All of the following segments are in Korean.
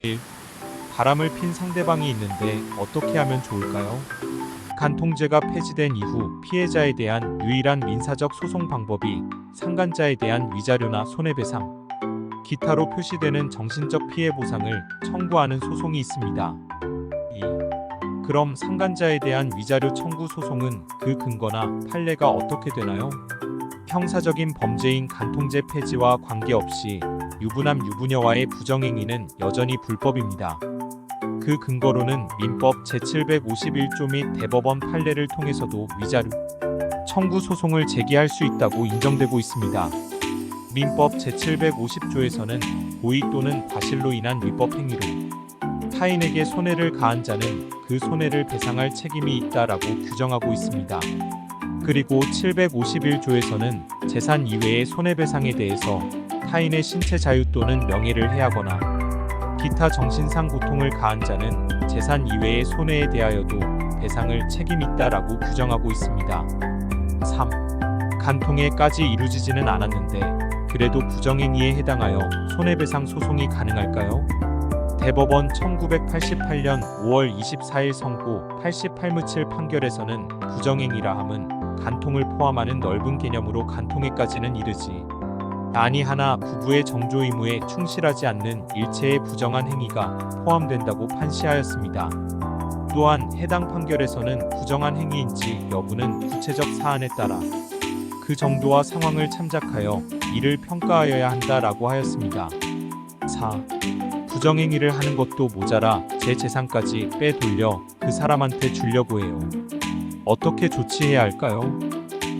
1. 바람을 핀 상대방이 있는데 어떻게 하면 좋을까요? 간통죄가 폐지된 이후 피해자에 대한 유일한 민사적 소송 방법이 상간자에 대한 위자료나 손해배상, 기타로 표시되는 정신적 피해 보상을 청구하는 소송이 있습니다. 2. 그럼 상간자에 대한 위자료 청구 소송은 그 근거나 판례가 어떻게 되나요? 형사적인 범죄인 간통죄 폐지와 관계없이 유부남 유부녀와의 부정행위는 여전히 불법입니다. 그 근거로는 민법 제751조 및 대법원 판례를 통해서도 위자료 청구 소송을 제기할 수 있다고 인정되고 있습니다. 민법 제750조에서는 고의 또는 과실로 인한 위법 행위로 타인에게 손해를 가한 자는 그 손해를 배상할 책임이 있다라고 규정하고 있습니다. 그리고 751조에서는 재산 이외의 손해배상에 대해서 타인의 신체 자유 또는 명예를 해하거나 기타 정신상 고통을 가한 자는 재산 이외의 손해에 대하여도 배상을 책임 있다라고 규정하고 있습니다. 3. 간통에까지 이루어지지는 않았는데 그래도 부정행위에 해당하여 손해배상 소송이 가능할까요? 대법원 1988년 5월 24일 선고 88무7 판결에서는 부정행위라 함은 간통을 포함하는 넓은 개념으로 간통에까지는 이르지 아니하나 부부의 정조 의무에 충실하지 않는 일체의 부정한 행위가 포함된다고 판시하였습니다. 또한 해당 판결에서는 부정한 행위인지 여부는 구체적 사안에 따라 그 정도와 상황을 참작하여 이를 평가하여야 한다라고 하였습니다. 4. 부정행위를 하는 것도 모자라 제 재산까지 빼돌려 그 사람한테 주려고 해요. 어떻게 조치해야 할까요?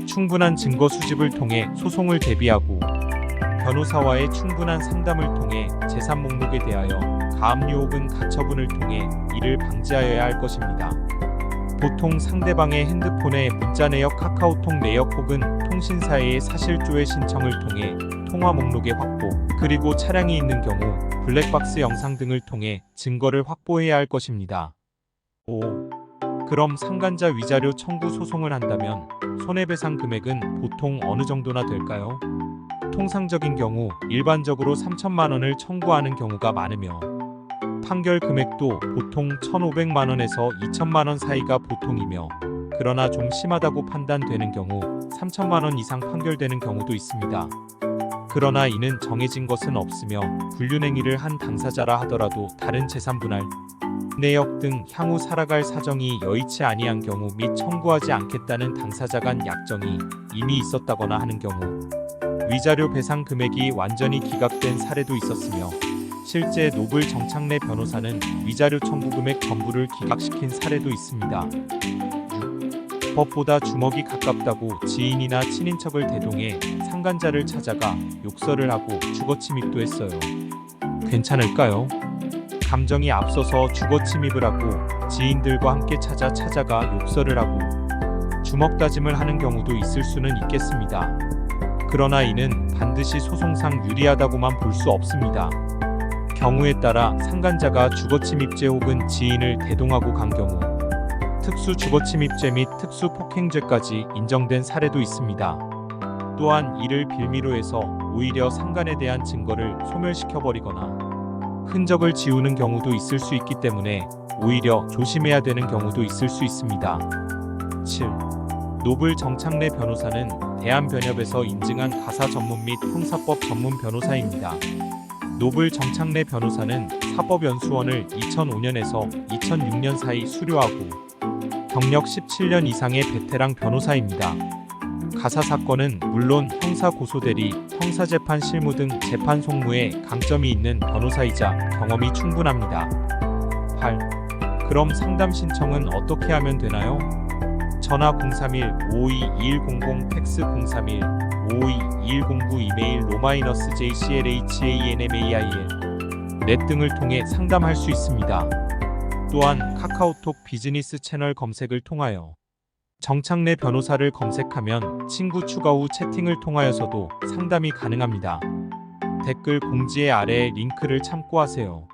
충분한 증거 수집을 통해 소송을 대비하고 변호사와의 충분한 상담을 통해 재산 목록에 대하여 가압류 혹은 가처분을 통해 이를 방지하여야 할 것입니다. 보통 상대방의 핸드폰에 문자 내역, 카카오톡 내역 혹은 통신사의 사실조회 신청을 통해 통화 목록의 확보, 그리고 차량이 있는 경우 블랙박스 영상 등을 통해 증거를 확보해야 할 것입니다. 5. 그럼 상간자 위자료 청구 소송을 한다면 손해배상 금액은 보통 어느 정도나 될까요? 통상적인 경우 일반적으로 3천만 원을 청구하는 경우가 많으며 판결 금액도 보통 1,500만 원에서 2천만 원 사이가 보통이며 그러나 좀 심하다고 판단되는 경우 3천만 원 이상 판결되는 경우도 있습니다. 그러나 이는 정해진 것은 없으며 불륜행위를 한 당사자라 하더라도 다른 재산 분할, 내역 등 향후 살아갈 사정이 여의치 아니한 경우 및 청구하지 않겠다는 당사자 간 약정이 이미 있었다거나 하는 경우 위자료 배상 금액이 완전히 기각된 사례도 있었으며 실제 노블 정창래 변호사는 위자료 청구 금액 전부를 기각시킨 사례도 있습니다. 6. 법보다 주먹이 가깝다고 지인이나 친인척을 대동해 상간자를 찾아가 욕설을 하고 주거침입도 했어요. 괜찮을까요? 감정이 앞서서 주거침입을 하고 지인들과 함께 찾아가 욕설을 하고 주먹다짐을 하는 경우도 있을 수는 있겠습니다. 그러나 이는 반드시 소송상 유리하다고만 볼 수 없습니다. 경우에 따라 상간자가 주거침입죄 혹은 지인을 대동하고 간 경우 특수 주거침입죄 및 특수 폭행죄까지 인정된 사례도 있습니다. 또한 이를 빌미로 해서 오히려 상간에 대한 증거를 소멸시켜버리거나 흔적을 지우는 경우도 있을 수 있기 때문에 오히려 조심해야 되는 경우도 있을 수 있습니다. 7. 노블 정창래 변호사는 대한변협에서 인증한 가사 전문 및 형사법 전문 변호사입니다. 노블 정창래 변호사는 사법연수원을 2005년에서 2006년 사이 수료하고 경력 17년 이상의 베테랑 변호사입니다. 가사 사건은 물론 형사 고소대리, 형사재판 실무 등 재판 속무에 강점이 있는 변호사이자 경험이 충분합니다. 8. 그럼 상담 신청은 어떻게 하면 되나요? 전화 031-552-2100, 팩스 031-552-2109, 이메일 로-jclhanmail 넷 등을 통해 상담할 수 있습니다. 또한 카카오톡 비즈니스 채널 검색을 통하여 정창래 변호사를 검색하면 친구 추가 후 채팅을 통하여서도 상담이 가능합니다. 댓글 공지의 아래에 링크를 참고하세요.